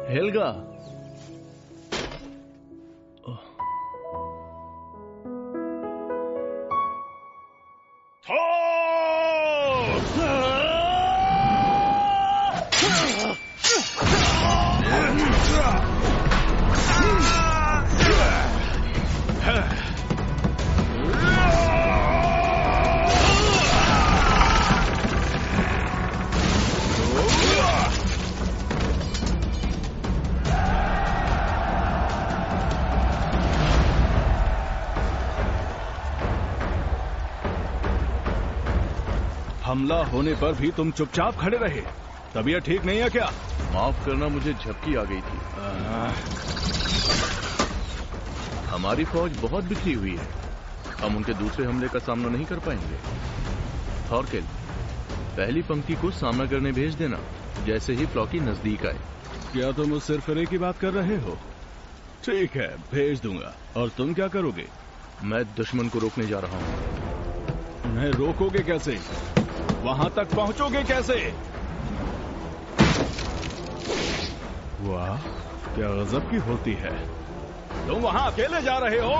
Helga, हमला होने पर भी तुम चुपचाप खड़े रहे। तबीयत ठीक नहीं है क्या? माफ करना, मुझे झपकी आ गई थी। हमारी फौज बहुत बिखरी हुई है, हम उनके दूसरे हमले का सामना नहीं कर पाएंगे। थॉरकेल, पहली पंक्ति को सामना करने भेज देना जैसे ही फ्लॉकी नजदीक आए। क्या तुम उस सिरफिरे की बात कर रहे हो? ठीक है, भेज दूंगा। और तुम क्या करोगे? मैं दुश्मन को रोकने जा रहा हूं। उन्हें रोकोगे कैसे? वहां तक पहुंचोगे कैसे? वाह, क्या गजब की होती है। तुम वहां अकेले जा रहे हो?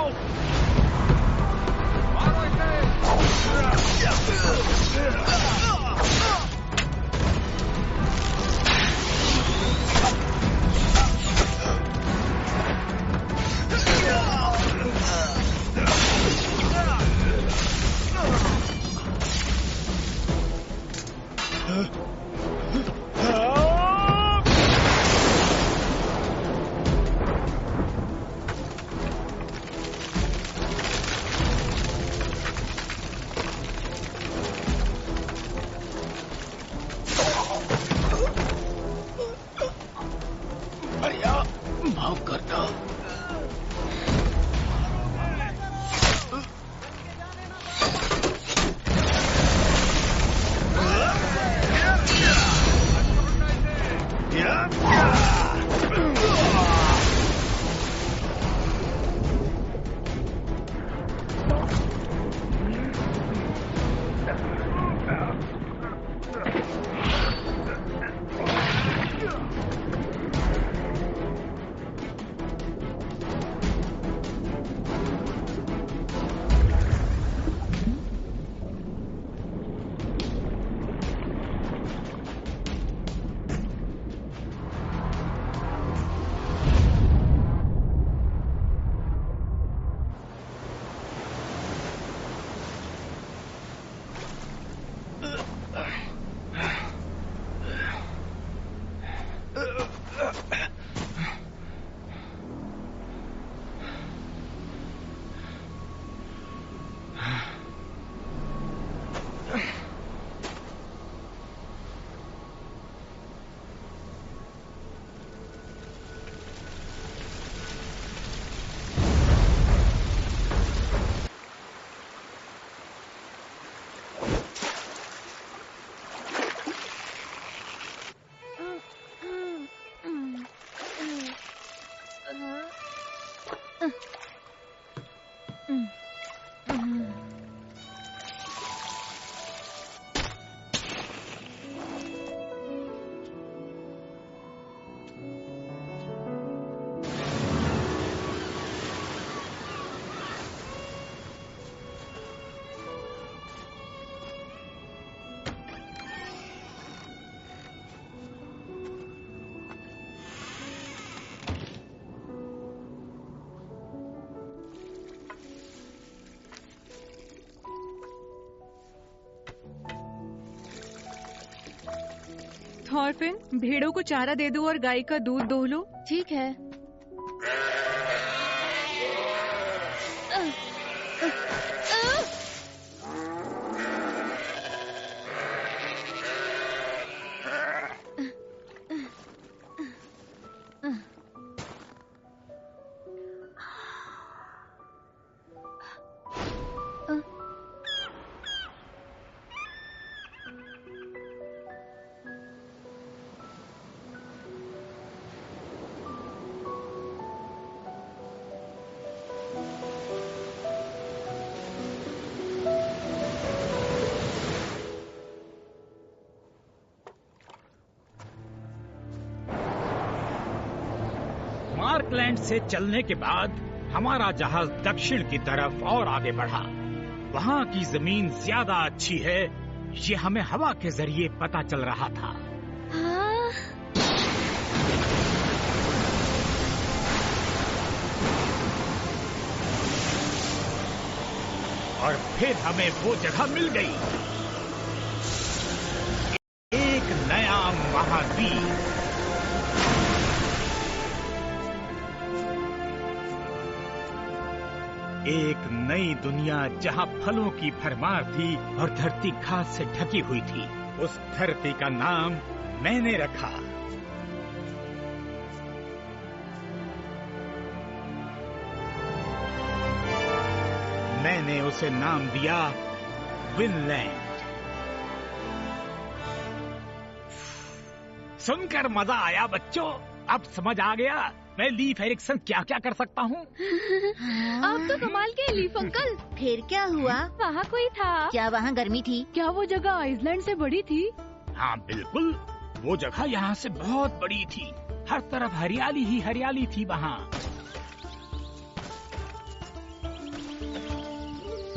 माफ करना। थॉरफिन, भेड़ों को चारा दे दो और गाय का दूध दो लो। ठीक है। मार्कलैंड से चलने के बाद हमारा जहाज दक्षिण की तरफ और आगे बढ़ा। वहाँ की जमीन ज्यादा अच्छी है, ये हमें हवा के जरिए पता चल रहा था। हाँ। और फिर हमें वो जगह मिल गई, एक नया महाद्वीप। एक नई दुनिया जहाँ फलों की भरमार थी और धरती घास से ढकी हुई थी। उस धरती का नाम मैंने रखा मैंने उसे नाम दिया विनलैंड। सुनकर मजा आया बच्चों? अब समझ आ गया मैं लीफ एरिक्सन क्या क्या कर सकता हूँ। आप तो कमाल के लीफ अंकल। फिर क्या हुआ? वहाँ कोई था? क्या वहाँ गर्मी थी? क्या वो जगह आइसलैंड से बड़ी थी? हाँ बिल्कुल, वो जगह यहाँ से बहुत बड़ी थी। हर तरफ हरियाली ही हरियाली थी वहाँ।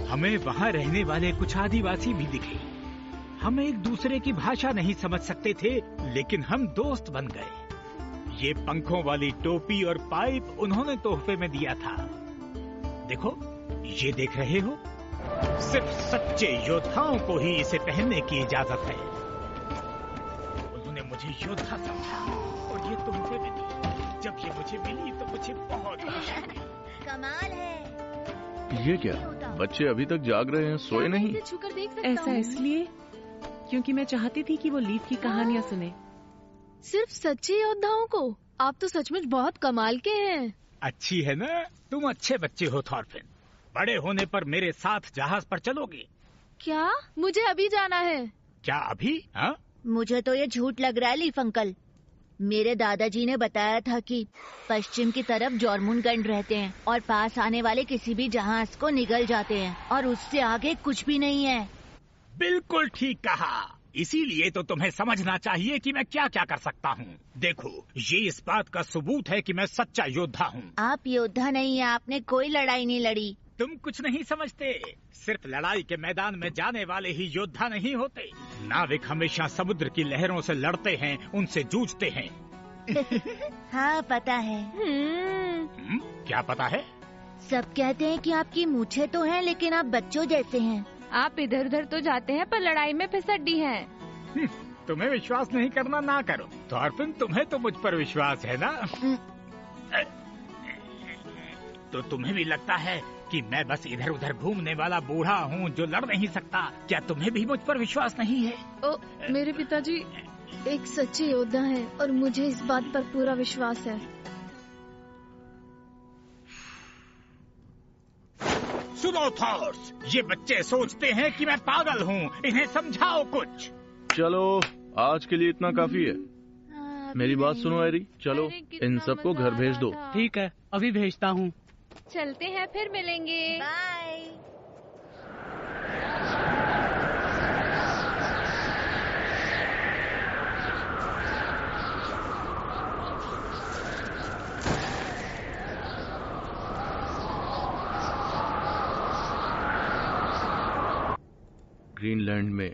हमें वहाँ रहने वाले कुछ आदिवासी भी दिखे। हम एक दूसरे की भाषा नहीं समझ सकते थे, लेकिन हम दोस्त बन गए। ये पंखों वाली टोपी और पाइप उन्होंने तोहफे में दिया था। देखो, ये देख रहे हो? सिर्फ सच्चे योद्धाओं को ही इसे पहनने की इजाजत है। उन्होंने मुझे योद्धा समझा और ये तोहफे में दी। जब ये मुझे मिली तो मुझे बहुत खुशी हुई। कमाल है। ये क्या, बच्चे अभी तक जाग रहे हैं, सोए नहीं? छूकर देख सकता ऐसा हूँ? इसलिए क्योंकि मैं चाहती थी कि वो लीफ की कहानियाँ सुने। सिर्फ सच्चे योद्धाओं को? आप तो सचमुच बहुत कमाल के हैं। अच्छी है ना? तुम अच्छे बच्चे हो थॉर्फिन। बड़े होने पर मेरे साथ जहाज पर चलोगे? क्या? मुझे अभी जाना है। क्या अभी? हाँ? मुझे तो ये झूठ लग रहा है लीफ अंकल। मेरे दादाजी ने बताया था कि पश्चिम की तरफ जॉर्मुनगंड रहते हैं और पास आने वाले किसी भी जहाज को निगल जाते हैं और उससे आगे कुछ भी नहीं है। बिल्कुल ठीक कहा। इसीलिए तो तुम्हें समझना चाहिए कि मैं क्या क्या कर सकता हूँ। देखो, ये इस बात का सबूत है कि मैं सच्चा योद्धा हूँ। आप योद्धा नहीं है, आपने कोई लड़ाई नहीं लड़ी। तुम कुछ नहीं समझते। सिर्फ लड़ाई के मैदान में जाने वाले ही योद्धा नहीं होते। नाविक हमेशा समुद्र की लहरों से लड़ते हैं, उनसे जूझते हैं। हाँ पता है। क्या पता है? सब कहते हैं कि आपकी मूछें तो हैं, लेकिन आप बच्चों जैसे हैं। आप इधर उधर तो जाते हैं पर लड़ाई में फिसड्डी हैं। तुम्हें विश्वास नहीं करना ना करो। थॉर्फिन, तुम्हें तो मुझ पर विश्वास है ना? तो तुम्हें भी लगता है कि मैं बस इधर उधर घूमने वाला बूढ़ा हूँ जो लड़ नहीं सकता? क्या तुम्हें भी मुझ पर विश्वास नहीं है? ओ, मेरे पिताजी एक सच्चे योद्धा हैं और मुझे इस बात पर पूरा विश्वास है। सुनो थॉर्स, ये बच्चे सोचते हैं कि मैं पागल हूँ। इन्हें समझाओ कुछ। चलो, आज के लिए इतना काफी है। मेरी बात सुनो एरी, चलो इन सबको घर भेज दो। ठीक है, अभी भेजता हूँ। चलते हैं, फिर मिलेंगे। बाय। ग्रीनलैंड में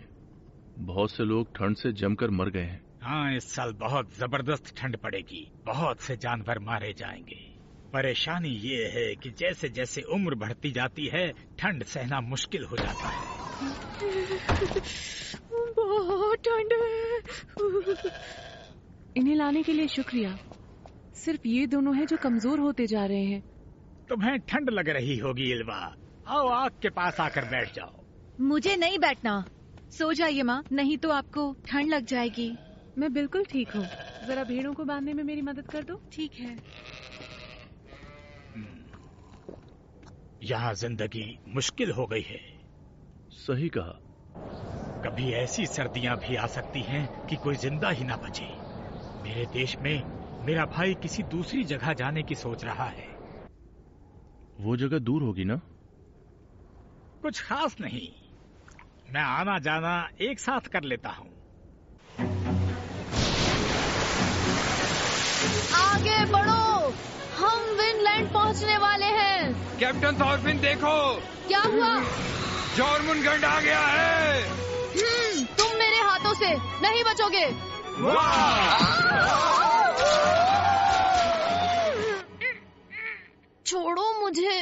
बहुत से लोग ठंड से जमकर मर गए हैं। हाँ, इस साल बहुत जबरदस्त ठंड पड़ेगी। बहुत से जानवर मारे जाएंगे। परेशानी ये है कि जैसे जैसे उम्र बढ़ती जाती है, ठंड सहना मुश्किल हो जाता है। बहुत ठंड है। इन्हें लाने के लिए शुक्रिया। सिर्फ ये दोनों हैं जो कमजोर होते जा रहे हैं। तुम्हें ठंड लग रही होगी इल्वा। आओ, आग के पास आकर बैठ जाओ। मुझे नहीं बैठना। सो जाइए माँ, नहीं तो आपको ठंड लग जाएगी। मैं बिल्कुल ठीक हूँ। जरा भेड़ों को बांधने में मेरी मदद कर दो। ठीक है। यहाँ जिंदगी मुश्किल हो गई है। सही कहा। कभी ऐसी सर्दियाँ भी आ सकती हैं कि कोई जिंदा ही ना बचे। मेरे देश में मेरा भाई किसी दूसरी जगह जाने की सोच रहा है। वो जगह दूर होगी ना? कुछ खास नहीं। मैं आना जाना एक साथ कर लेता हूँ। आगे बढ़ो। ग्रैंड पहुंचने वाले हैं। कैप्टन थॉरफिन देखो, क्या हुआ? जॉर्मुनगंड आ गया है। तुम मेरे हाथों से नहीं बचोगे। छोड़ो मुझे।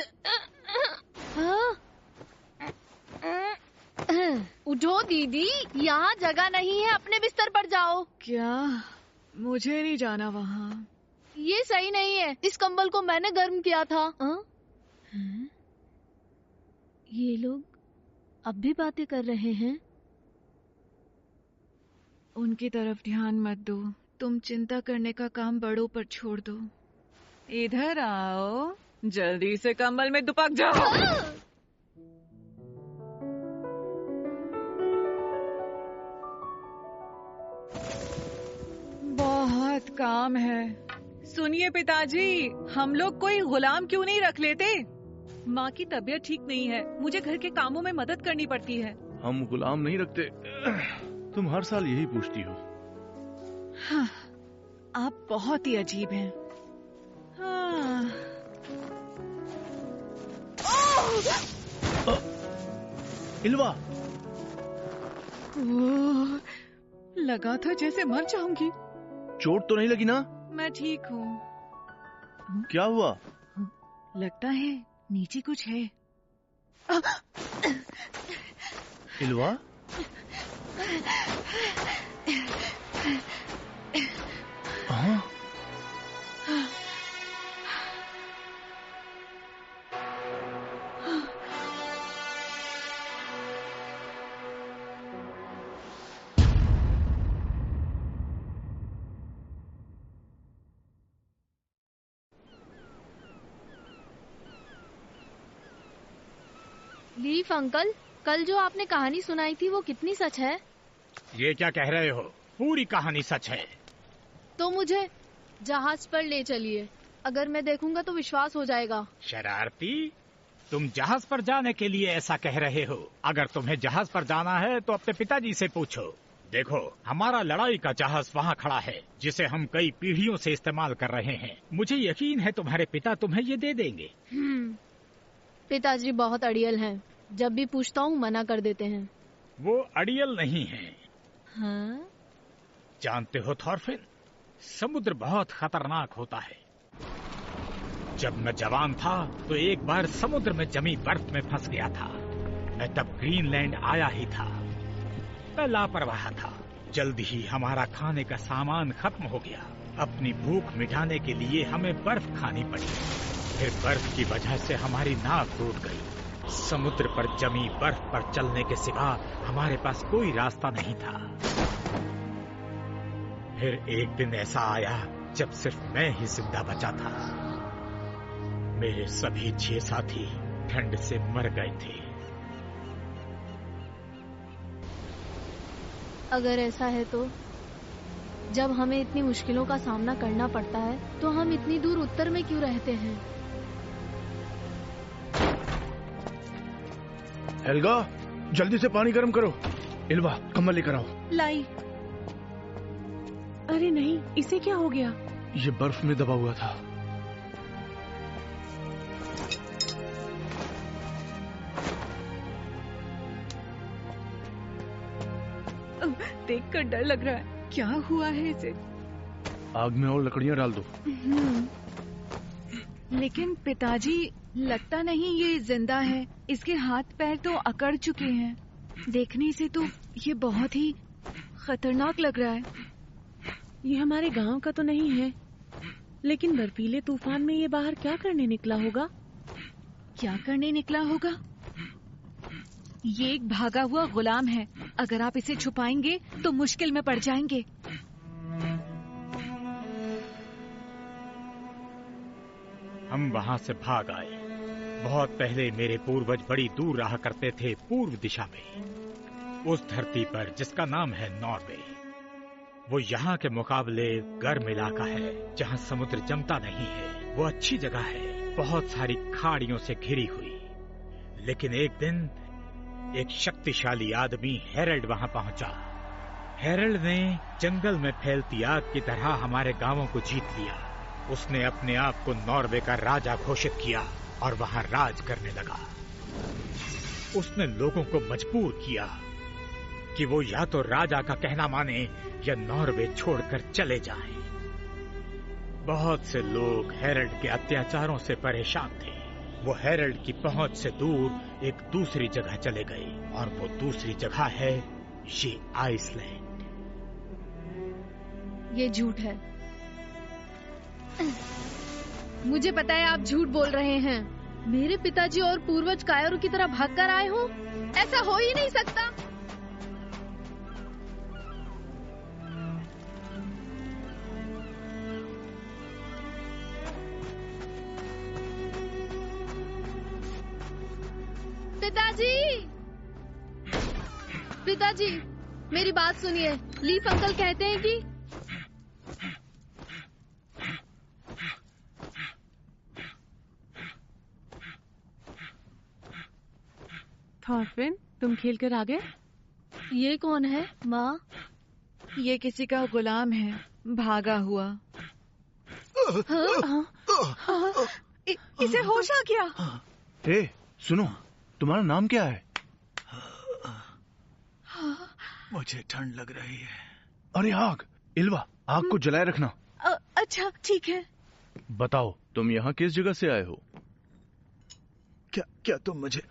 उठो दीदी, यहाँ जगह नहीं है, अपने बिस्तर पर जाओ। क्या? मुझे नहीं जाना वहाँ। ये सही नहीं है, इस कंबल को मैंने गर्म किया था। ये लोग अब भी बातें कर रहे हैं। उनकी तरफ ध्यान मत दो, तुम चिंता करने का काम बड़ों पर छोड़ दो। इधर आओ, जल्दी से कंबल में दुपक जाओ। बहुत काम है। सुनिए पिताजी, हम लोग कोई गुलाम क्यों नहीं रख लेते? माँ की तबीयत ठीक नहीं है, मुझे घर के कामों में मदद करनी पड़ती है। हम गुलाम नहीं रखते, तुम हर साल यही पूछती हो। हाँ, आप बहुत ही अजीब हैं। हाँ। इल्वा, लगा था जैसे मर जाऊंगी। चोट तो नहीं लगी ना? मैं ठीक हूँ। क्या हुआ? लगता है नीचे कुछ है। इल्वा, हाँ? लीफ अंकल, कल जो आपने कहानी सुनाई थी वो कितनी सच है? ये क्या कह रहे हो? पूरी कहानी सच है। तो मुझे जहाज पर ले चलिए, अगर मैं देखूंगा तो विश्वास हो जाएगा। शरारती, तुम जहाज पर जाने के लिए ऐसा कह रहे हो? अगर तुम्हें जहाज पर जाना है तो अपने पिताजी से पूछो। देखो, हमारा लड़ाई का जहाज वहाँ खड़ा है, जिसे हम कई पीढ़ियों से इस्तेमाल कर रहे हैं। मुझे यकीन है तुम्हारे पिता तुम्हें ये दे देंगे। पिताजी बहुत अड़ियल हैं, जब भी पूछता हूँ मना कर देते हैं। वो अड़ियल नहीं है। हाँ? जानते हो थॉरफिन, समुद्र बहुत खतरनाक होता है। जब मैं जवान था तो एक बार समुद्र में जमी बर्फ में फंस गया था। मैं तब ग्रीनलैंड आया ही था। मैं लापरवाह था। जल्द ही हमारा खाने का सामान खत्म हो गया। अपनी भूख मिटाने के लिए हमें बर्फ खानी पड़ी। फिर बर्फ की वजह से हमारी नाव टूट गई। समुद्र पर जमी बर्फ पर चलने के सिवा हमारे पास कोई रास्ता नहीं था। फिर एक दिन ऐसा आया जब सिर्फ मैं ही जिंदा बचा था। मेरे सभी 6 साथी ठंड से मर गए थे। अगर ऐसा है तो जब हमें इतनी मुश्किलों का सामना करना पड़ता है तो हम इतनी दूर उत्तर में क्यों रहते हैं? हेल्गा, जल्दी से पानी गर्म करो। इल्वा, कंबल लेकर आओ। लाई। अरे नहीं, इसे क्या हो गया? ये बर्फ में दबा हुआ था। देखकर डर लग रहा है। क्या हुआ है इसे? आग में और लकड़ियां डाल दो। लेकिन पिताजी, लगता नहीं ये जिंदा है। इसके हाथ पैर तो अकड़ चुके हैं। देखने से तो ये बहुत ही खतरनाक लग रहा है। ये हमारे गांव का तो नहीं है, लेकिन बर्फीले तूफान में ये बाहर क्या करने निकला होगा? क्या करने निकला होगा? ये एक भागा हुआ गुलाम है। अगर आप इसे छुपाएंगे तो मुश्किल में पड़ जाएंगे। हम वहाँ से भाग आए। बहुत पहले मेरे पूर्वज बड़ी दूर रहा करते थे, पूर्व दिशा में, उस धरती पर जिसका नाम है नॉर्वे। वो यहाँ के मुकाबले गर्म इलाका है, जहाँ समुद्र जमता नहीं है। वो अच्छी जगह है, बहुत सारी खाड़ियों से घिरी हुई। लेकिन एक दिन एक शक्तिशाली आदमी हेरल्ड वहाँ पहुँचा। हेरल्ड ने जंगल में फैलती आग की तरह हमारे गांवों को जीत लिया। उसने अपने आप को नॉर्वे का राजा घोषित किया और वहां राज करने लगा। उसने लोगों को मजबूर किया कि वो या तो राजा का कहना माने या नॉर्वे छोड़कर चले जाएं। बहुत से लोग हेरल्ड के अत्याचारों से परेशान थे। वो हेरल्ड की पहुंच से दूर एक दूसरी जगह चले गए और वो दूसरी जगह है ये आइसलैंड। ये झूठ है। मुझे पता है आप झूठ बोल रहे हैं। मेरे पिताजी और पूर्वज कायरों की तरह भागकर आए हो, ऐसा हो ही नहीं सकता। पिताजी, मेरी बात सुनिए। लीफ अंकल कहते हैं कि थॉरफिन, तुम खेल कर आ गए? ये कौन है माँ? ये किसी का गुलाम है, भागा हुआ। इसे होश आ गया। हे, सुनो, तुम्हारा नाम क्या है? मुझे ठंड लग रही है। अरे आग, इल्वा, आग को जलाए रखना। अच्छा, ठीक है। बताओ, तुम यहाँ किस जगह से आए हो? क्या तुम मुझे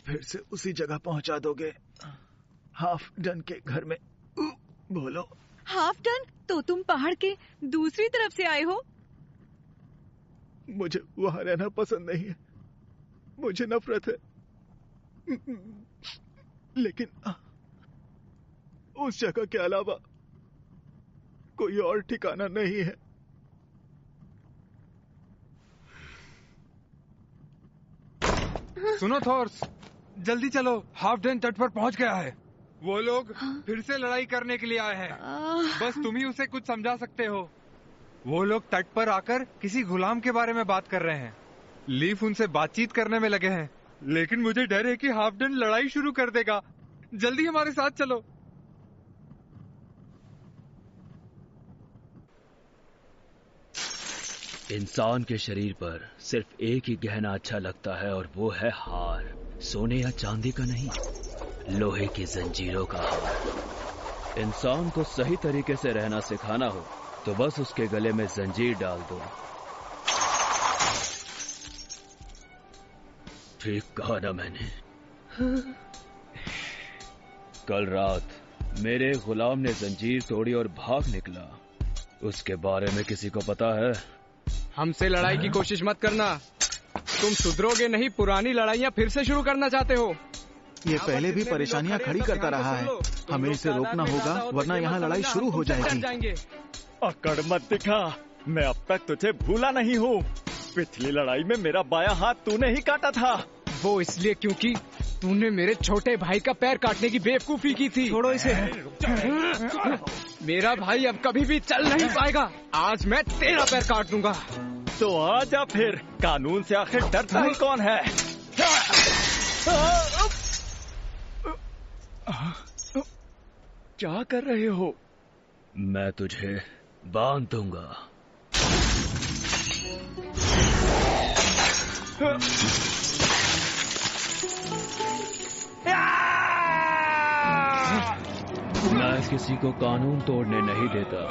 फिर से उसी जगह पहुंचा दोगे? हाफ डन के घर में। बोलो। Half done? तो तुम पहाड़ के दूसरी तरफ से आए हो? मुझे वहां रहना पसंद नहीं है, मुझे नफरत है। लेकिन उस जगह के अलावा कोई और ठिकाना नहीं है। सुनो थॉर्स, जल्दी चलो, हाफ डन तट पर पहुंच गया है। वो लोग फिर से लड़ाई करने के लिए आए हैं। बस तुम ही उसे कुछ समझा सकते हो। वो लोग तट पर आकर किसी गुलाम के बारे में बात कर रहे हैं। लीफ उनसे बातचीत करने में लगे हैं, लेकिन मुझे डर है कि हाफ डन लड़ाई शुरू कर देगा। जल्दी हमारे साथ चलो। इंसान के शरीर पर सिर्फ एक ही गहना अच्छा लगता है और वो है हार। सोने या चांदी का नहीं, लोहे की जंजीरों का हार। इंसान को सही तरीके से रहना सिखाना हो तो बस उसके गले में जंजीर डाल दो। ठीक कहा ना मैंने? कल रात मेरे गुलाम ने जंजीर तोड़ी और भाग निकला। उसके बारे में किसी को पता है? हमसे लड़ाई की कोशिश मत करना। तुम सुधरोगे नहीं, पुरानी लड़ाइयाँ फिर से शुरू करना चाहते हो। ये पहले भी परेशानियां खड़ी करता रहा है। हमें इसे रोकना होगा, वरना यहाँ लड़ाई शुरू हो जाएगी। अकड़ मत दिखा, मैं अब तक तुझे भूला नहीं हूँ। पिछली लड़ाई में मेरा बायां हाथ तूने ही काटा था। वो इसलिए क्योंकि तूने मेरे छोटे भाई का पैर काटने की बेवकूफी की थी। छोड़ो इसे। मेरा भाई अब कभी भी चल नहीं पाएगा। आज मैं तेरा पैर काट दूंगा। तो आजा फिर, कानून से आखिर डरता ही कौन है? क्या कर रहे हो? मैं तुझे बांध दूंगा। मैं किसी को कानून तोड़ने नहीं देता।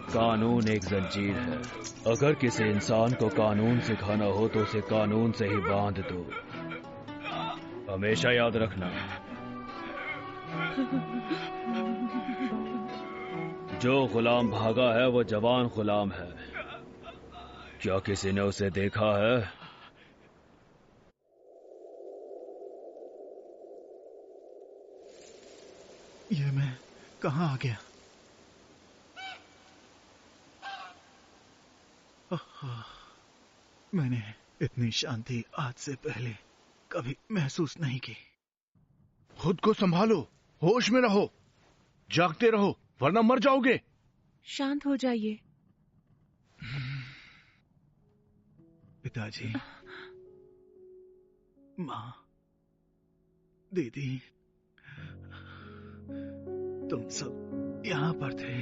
कानून एक जंजीर है। अगर किसी इंसान को कानून सिखाना हो तो उसे कानून से ही बांध दो। हमेशा याद रखना, जो गुलाम भागा है वो जवान गुलाम है। क्या किसी ने उसे देखा है? ये मैं कहाँ आ गया? मैंने इतनी शांति आज से पहले कभी महसूस नहीं की। खुद को संभालो, होश में रहो, जागते रहो, वरना मर जाओगे। शांत हो जाइए। पिताजी, माँ, दीदी, तुम सब यहाँ पर थे।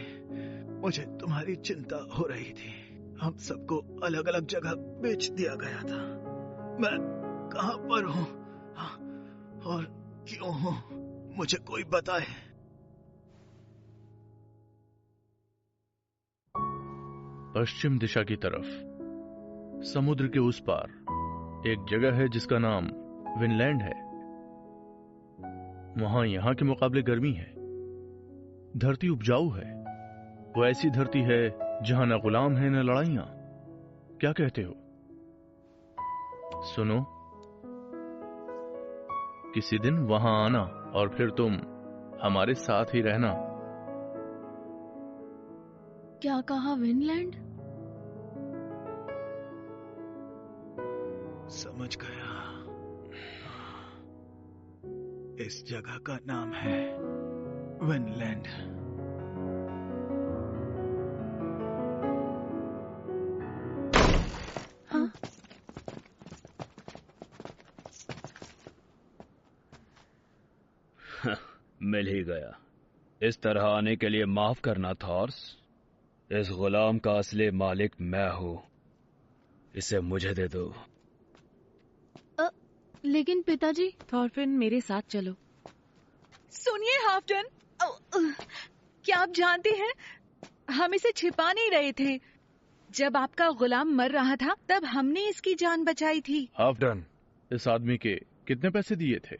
मुझे तुम्हारी चिंता हो रही थी। हम सबको अलग अलग जगह बेच दिया गया था। मैं कहाँ पर हूँ और क्यों हूँ, मुझे कोई बताए। पश्चिम दिशा की तरफ समुद्र के उस पार एक जगह है जिसका नाम विनलैंड है। वहां यहाँ के मुकाबले गर्मी है, धरती उपजाऊ है। वो ऐसी धरती है जहां न गुलाम है न लड़ाइयां। क्या कहते हो? सुनो, किसी दिन वहां आना और फिर तुम हमारे साथ ही रहना। क्या कहा? विनलैंड? समझ गया। इस जगह का नाम है विनलैंड। हाँ? मिल ही गया। इस तरह आने के लिए माफ करना थॉर्स। इस गुलाम का असली मालिक मैं हूँ। इसे मुझे दे दो। लेकिन पिताजी। थॉरफिन, मेरे साथ चलो। सुनिए हाफटन, क्या आप जानते हैं हम इसे छिपा नहीं रहे थे। जब आपका गुलाम मर रहा था तब हमने इसकी जान बचाई थी। हाफटन, इस आदमी के कितने पैसे दिए थे?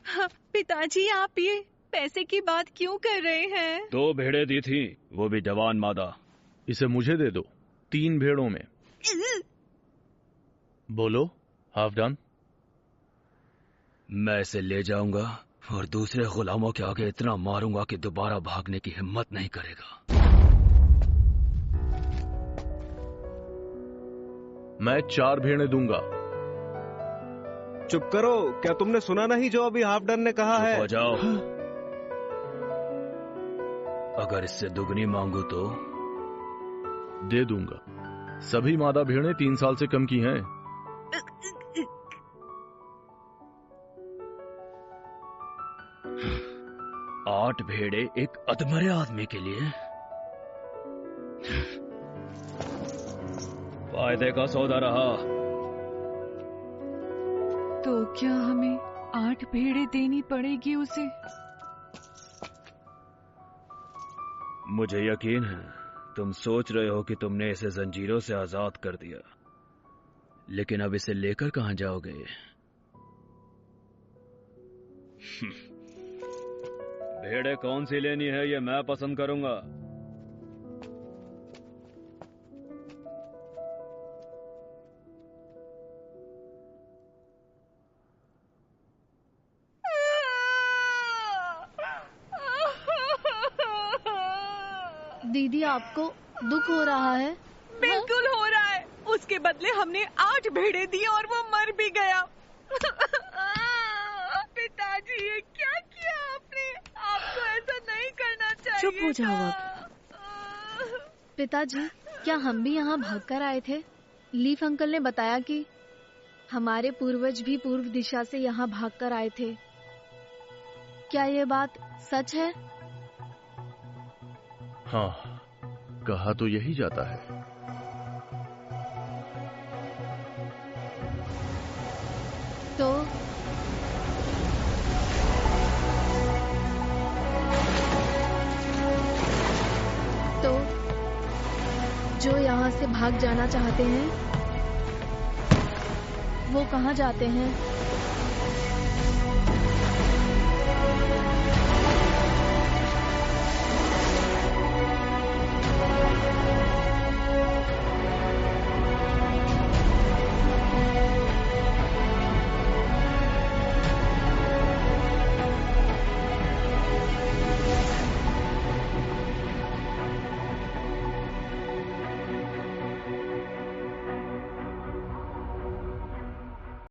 हाँ, पिताजी आप ये पैसे की बात क्यों कर रहे हैं? 2 भेड़ें दी थी, वो भी जवान मादा। इसे मुझे दे दो, 3 भेड़ों में। बोलो हाफटन। मैं इसे ले जाऊंगा और दूसरे गुलामों के आगे इतना मारूंगा कि दोबारा भागने की हिम्मत नहीं करेगा। मैं 4 भेड़ें दूंगा। चुप करो, क्या तुमने सुना नहीं जो अभी हाफटन ने कहा है? हो जाओ। अगर इससे दुगनी मांगू तो दे दूंगा। सभी मादा भेड़ें 3 साल से कम की हैं। 8 भेड़े एक अधमरे आदमी के लिए? फायदे का सौदा रहा। तो क्या हमें 8 भेड़ें देनी पड़ेगी उसे? मुझे यकीन है तुम सोच रहे हो कि तुमने इसे जंजीरों से आजाद कर दिया, लेकिन अब इसे लेकर कहां जाओगे? भेड़ें कौन सी लेनी है ये मैं पसंद करूंगा। दीदी, आपको दुख हो रहा है? बिल्कुल हो रहा है। उसके बदले हमने 8 भेड़ें दी और वो मर भी गया। पिताजी, ये क्या किया आपने? आपको ऐसा नहीं करना चाहिए। चुप हो जाओ अब। पिताजी, क्या हम भी यहाँ भागकर आए थे? लीफ अंकल ने बताया कि हमारे पूर्वज भी पूर्व दिशा से यहाँ भागकर आए थे। क्या ये बात सच है? हाँ, कहा तो यही जाता है। तो जो यहाँ से भाग जाना चाहते हैं वो कहाँ जाते हैं?